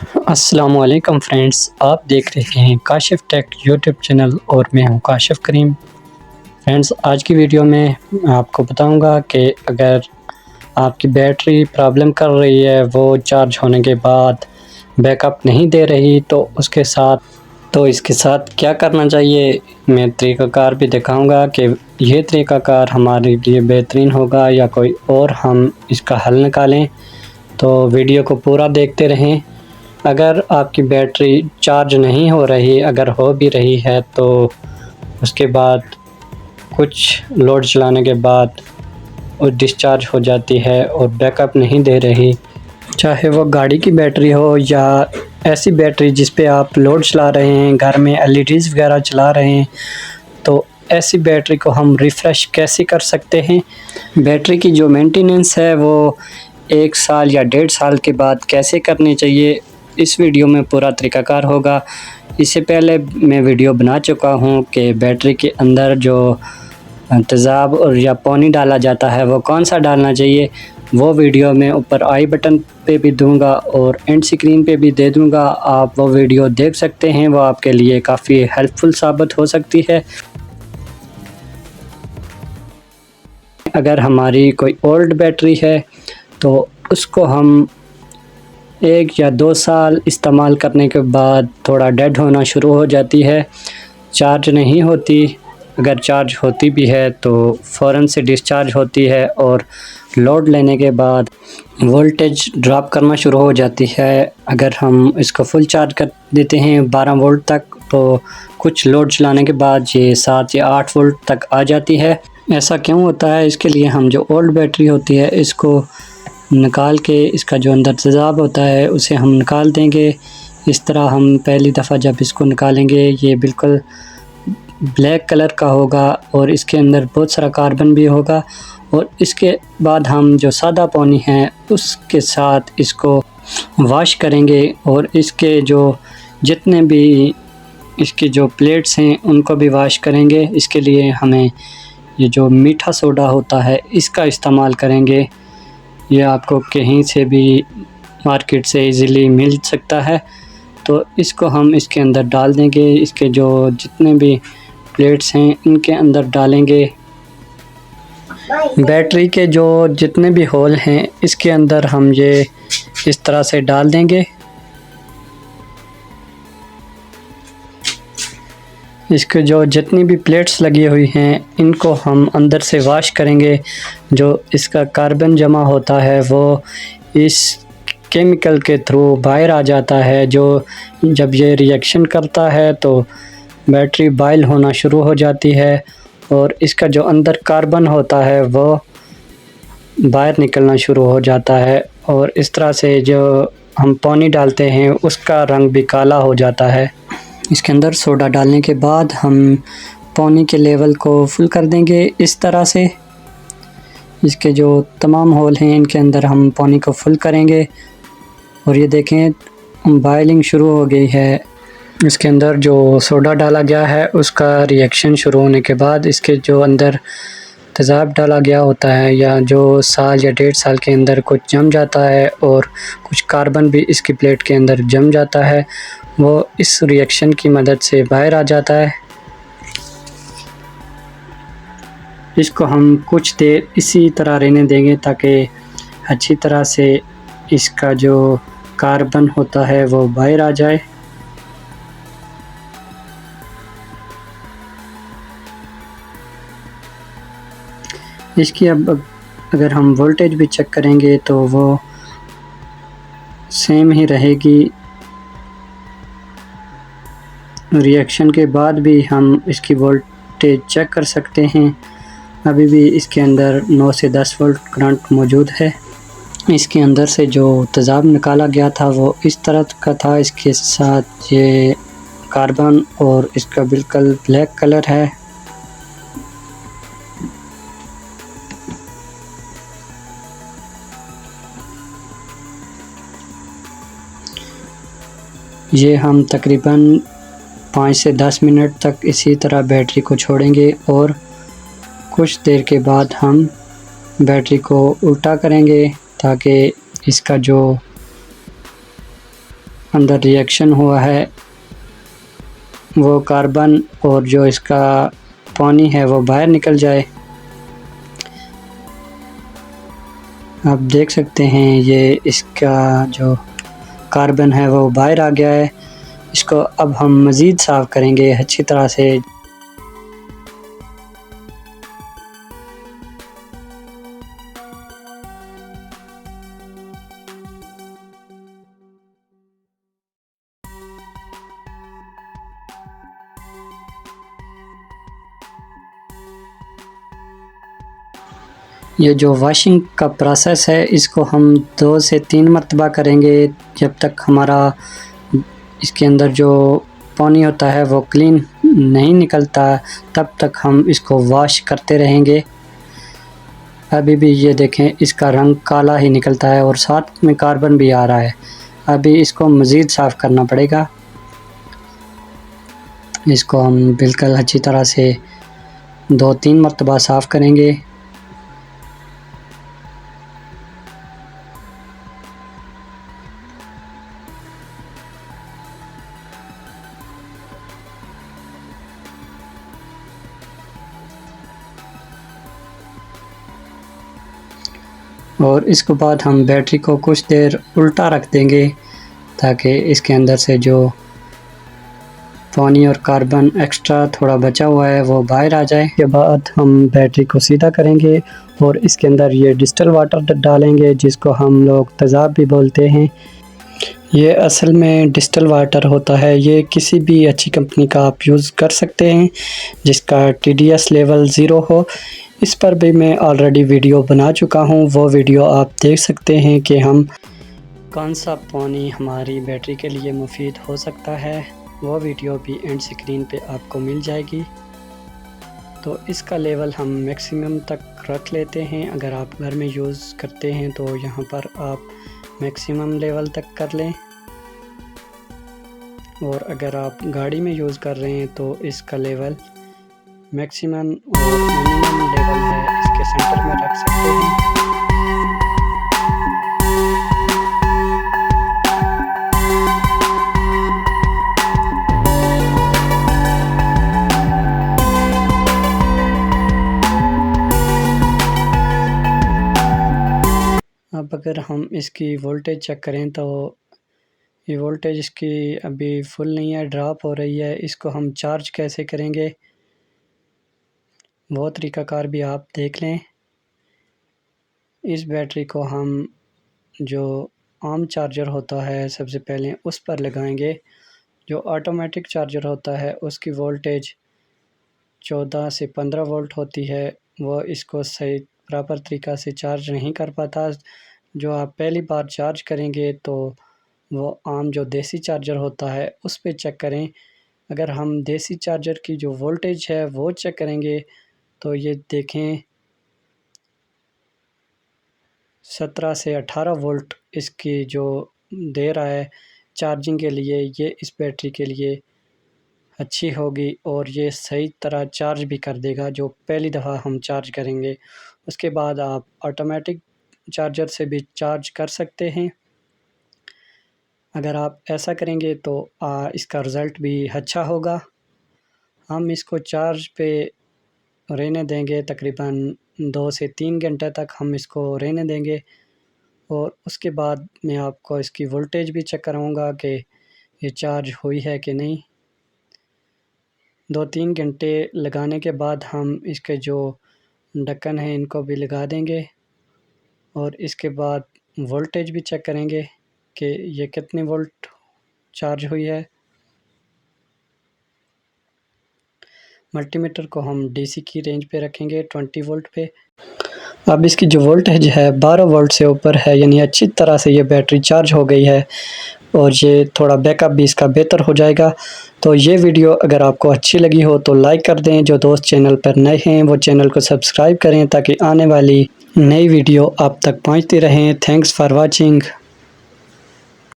अस्सलामुअलैकुम फ्रेंड्स, आप देख रहे हैं काशिफ टेक यूट्यूब चैनल और मैं हूं काशिफ करीम। फ्रेंड्स, आज की वीडियो में मैं आपको बताऊंगा कि अगर आपकी बैटरी प्रॉब्लम कर रही है, वो चार्ज होने के बाद बैकअप नहीं दे रही, तो इसके साथ क्या करना चाहिए। मैं तरीक़ाकार भी दिखाऊंगा कि ये तरीक़ाकार हमारे लिए बेहतरीन होगा या कोई और हम इसका हल निकालें। तो वीडियो को पूरा देखते रहें। अगर आपकी बैटरी चार्ज नहीं हो रही, अगर हो भी रही है तो उसके बाद कुछ लोड चलाने के बाद वो डिस्चार्ज हो जाती है और बैकअप नहीं दे रही, चाहे वो गाड़ी की बैटरी हो या ऐसी बैटरी जिस पे आप लोड चला रहे हैं, घर में एलईडीज़ वगैरह चला रहे हैं, तो ऐसी बैटरी को हम रिफ़्रेश कैसे कर सकते हैं। बैटरी की जो मेंटेनेंस है वो 1 साल या 1.5 साल के बाद कैसे करनी चाहिए, इस वीडियो में पूरा तरीक़ाकार होगा। इससे पहले मैं वीडियो बना चुका हूं कि बैटरी के अंदर जो तेज़ाब और या पानी डाला जाता है वो कौन सा डालना चाहिए, वो वीडियो मैं ऊपर आई बटन पे भी दूंगा और एंड स्क्रीन पे भी दे दूंगा। आप वो वीडियो देख सकते हैं, वो आपके लिए काफ़ी हेल्पफुल साबित हो सकती है। अगर हमारी कोई ओल्ड बैटरी है तो उसको हम 1 या 2 साल इस्तेमाल करने के बाद थोड़ा डेड होना शुरू हो जाती है, चार्ज नहीं होती। अगर चार्ज होती भी है तो फ़ौरन से डिस्चार्ज होती है और लोड लेने के बाद वोल्टेज ड्रॉप करना शुरू हो जाती है। अगर हम इसको फुल चार्ज कर देते हैं 12 वोल्ट तक, तो कुछ लोड चलाने के बाद ये 7 या 8 वोल्ट तक आ जाती है। ऐसा क्यों होता है? इसके लिए हम जो ओल्ड बैटरी होती है इसको निकाल के, इसका जो अंदर तेज़ाब होता है उसे हम निकाल देंगे। इस तरह हम पहली दफ़ा जब इसको निकालेंगे ये बिल्कुल ब्लैक कलर का होगा और इसके अंदर बहुत सारा कार्बन भी होगा। और इसके बाद हम जो सादा पानी है उसके साथ इसको वॉश करेंगे और इसके जो जितने भी इसकी जो प्लेट्स हैं उनको भी वॉश करेंगे। इसके लिए हमें ये जो मीठा सोडा होता है इसका इस्तेमाल करेंगे। ये आपको कहीं से भी मार्केट से इजीली मिल सकता है। तो इसको हम इसके अंदर डाल देंगे, इसके जो जितने भी प्लेट्स हैं इनके अंदर डालेंगे। बैटरी के जो जितने भी होल हैं इसके अंदर हम ये इस तरह से डाल देंगे। इसके जो जितनी भी प्लेट्स लगी हुई हैं इनको हम अंदर से वॉश करेंगे। जो इसका कार्बन जमा होता है वो इस केमिकल के थ्रू बाहर आ जाता है। जो जब ये रिएक्शन करता है तो बैटरी बॉयल होना शुरू हो जाती है और इसका जो अंदर कार्बन होता है वो बाहर निकलना शुरू हो जाता है और इस तरह से जो हम पानी डालते हैं उसका रंग भी काला हो जाता है। इसके अंदर सोडा डालने के बाद हम पानी के लेवल को फुल कर देंगे इस तरह से। इसके जो तमाम होल हैं इनके अंदर हम पानी को फुल करेंगे और ये देखें बॉयलिंग शुरू हो गई है। इसके अंदर जो सोडा डाला गया है उसका रिएक्शन शुरू होने के बाद इसके जो अंदर तेज़ाब डाला गया होता है या जो साल या 1.5 साल के अंदर कुछ जम जाता है और कुछ कार्बन भी इसकी प्लेट के अंदर जम जाता है, वो इस रिएक्शन की मदद से बाहर आ जाता है। इसको हम कुछ देर इसी तरह रहने देंगे ताकि अच्छी तरह से इसका जो कार्बन होता है वो बाहर आ जाए। इसकी अब अगर हम वोल्टेज भी चेक करेंगे तो वो सेम ही रहेगी। रिएक्शन के बाद भी हम इसकी वोल्टेज चेक कर सकते हैं। अभी भी इसके अंदर 9 से 10 वोल्ट करंट मौजूद है। इसके अंदर से जो तेज़ाब निकाला गया था वो इस तरह का था। इसके साथ ये कार्बन और इसका बिल्कुल ब्लैक कलर है। ये हम तकरीबन 5 से 10 मिनट तक इसी तरह बैटरी को छोड़ेंगे और कुछ देर के बाद हम बैटरी को उल्टा करेंगे ताकि इसका जो अंदर रिएक्शन हुआ है वो कार्बन और जो इसका पानी है वो बाहर निकल जाए। आप देख सकते हैं ये इसका जो कार्बन है वो बाहर आ गया है। इसको अब हम मज़ीद साफ़ करेंगे अच्छी तरह से। ये जो वॉशिंग का प्रोसेस है इसको हम 2 से 3 मरतबा करेंगे जब तक हमारा इसके अंदर जो पानी होता है वो क्लीन नहीं निकलता, तब तक हम इसको वॉश करते रहेंगे। अभी भी ये देखें इसका रंग काला ही निकलता है और साथ में कार्बन भी आ रहा है। अभी इसको मज़ीद साफ़ करना पड़ेगा। इसको हम बिल्कुल अच्छी तरह से 2-3 मरतबा साफ़ करेंगे। और इसके बाद हम बैटरी को कुछ देर उल्टा रख देंगे ताकि इसके अंदर से जो पानी और कार्बन एक्स्ट्रा थोड़ा बचा हुआ है वो बाहर आ जाए। के बाद हम बैटरी को सीधा करेंगे और इसके अंदर ये डिस्टिल वाटर डालेंगे जिसको हम लोग तेज़ाब भी बोलते हैं। ये असल में डिस्टिल वाटर होता है। ये किसी भी अच्छी कंपनी का आप यूज़ कर सकते हैं जिसका TDS लेवल 0 हो। इस पर भी मैं ऑलरेडी वीडियो बना चुका हूँ, वो वीडियो आप देख सकते हैं कि हम कौन सा पानी हमारी बैटरी के लिए मुफीद हो सकता है। वो वीडियो भी एंड स्क्रीन पे आपको मिल जाएगी। तो इसका लेवल हम मैक्सिमम तक रख लेते हैं। अगर आप घर में यूज़ करते हैं तो यहाँ पर आप मैक्सिमम लेवल तक कर लें, और अगर आप गाड़ी में यूज़ कर रहे हैं तो इसका लेवल मैक्सिमम और मिनिमम लेवल है इसके सेंटर में रख सकते हैं। अब अगर हम इसकी वोल्टेज चेक करें तो ये वोल्टेज इसकी अभी फुल नहीं है, ड्रॉप हो रही है। इसको हम चार्ज कैसे करेंगे वो तरीक़ाकार भी आप देख लें। इस बैटरी को हम जो आम चार्जर होता है सबसे पहले उस पर लगाएंगे। जो ऑटोमेटिक चार्जर होता है उसकी वोल्टेज 14 से 15 वोल्ट होती है, वो इसको सही प्रॉपर तरीक़ा से चार्ज नहीं कर पाता। जो आप पहली बार चार्ज करेंगे तो वो आम जो देसी चार्जर होता है उस पे चेक करें। अगर हम देसी चार्जर की जो वोल्टेज है वो चेक करेंगे तो ये देखें 17 से 18 वोल्ट इसकी जो दे रहा है चार्जिंग के लिए। ये इस बैटरी के लिए अच्छी होगी और ये सही तरह चार्ज भी कर देगा जो पहली दफ़ा हम चार्ज करेंगे। उसके बाद आप ऑटोमेटिक चार्जर से भी चार्ज कर सकते हैं। अगर आप ऐसा करेंगे तो इसका रिज़ल्ट भी अच्छा होगा। हम इसको चार्ज पे रहने देंगे, तकरीबन 2 से 3 घंटे तक हम इसको रहने देंगे और उसके बाद मैं आपको इसकी वोल्टेज भी चेक कराऊंगा कि ये चार्ज हुई है कि नहीं। 2-3 घंटे लगाने के बाद हम इसके जो ढक्कन हैं इनको भी लगा देंगे और इसके बाद वोल्टेज भी चेक करेंगे कि ये कितने वोल्ट चार्ज हुई है। मल्टीमीटर को हम DC की रेंज पे रखेंगे 20 वोल्ट पे। अब इसकी जो वोल्टेज है 12 वोल्ट से ऊपर है, यानी अच्छी तरह से ये बैटरी चार्ज हो गई है और ये थोड़ा बैकअप भी इसका बेहतर हो जाएगा। तो ये वीडियो अगर आपको अच्छी लगी हो तो लाइक कर दें। जो दोस्त चैनल पर नए हैं वो चैनल को सब्सक्राइब करें ताकि आने वाली नई वीडियो आप तक पहुंचती रहें। Thanks for watching.